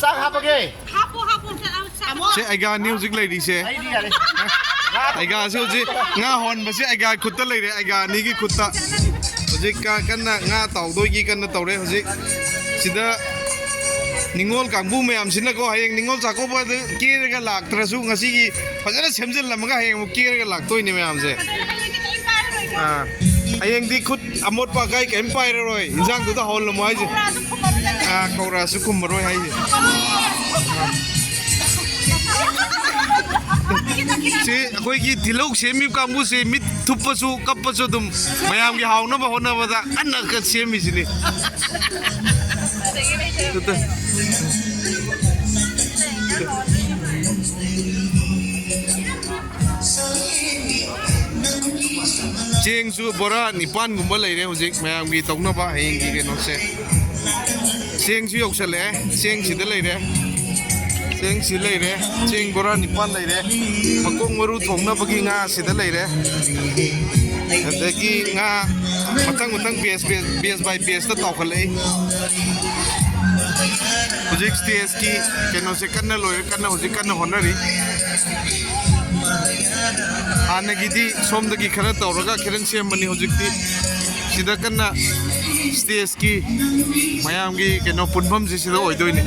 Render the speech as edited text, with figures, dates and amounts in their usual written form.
sak hapage se aiga ni hojik lei ri se aiga se hojik nga hon ba se aiga khutta lei re aiga ni gi khutta hojik ka kanna nga taw doi gi kanna tawre hojik sida Ningol kangbu mayam sina ko hayeng Ningol Chakauba kiraga laktrasu ngasi gi fajana semjel lamaga hayeng mo kiraga laktoi ni mayam se hayeng di khut amot pa kai kem pai roi injang du da hol mo ai je kaura su kum roi hai se koi gi dilok semi kangbu se mit thupasu kapasu dum mayam gi hauna ba hona ba da anna ka semi sini Cheng su bora nipan gumba leire hojik mayam gi tokna ba heng gi keno se cheng su yok sale cheng si da leire cheng si leire cheng bora nipan leire makong maru thongna ba gi nga si da leire adagi nga matang bs by bs ta tawkhalei hojik stage ki keno se kanna loire kanna hojik kanna honari Ana gidi som dagi khara tawraga khiran sembani hojikti sida kanna stage ki mayam gi keno punpham je sida oidoine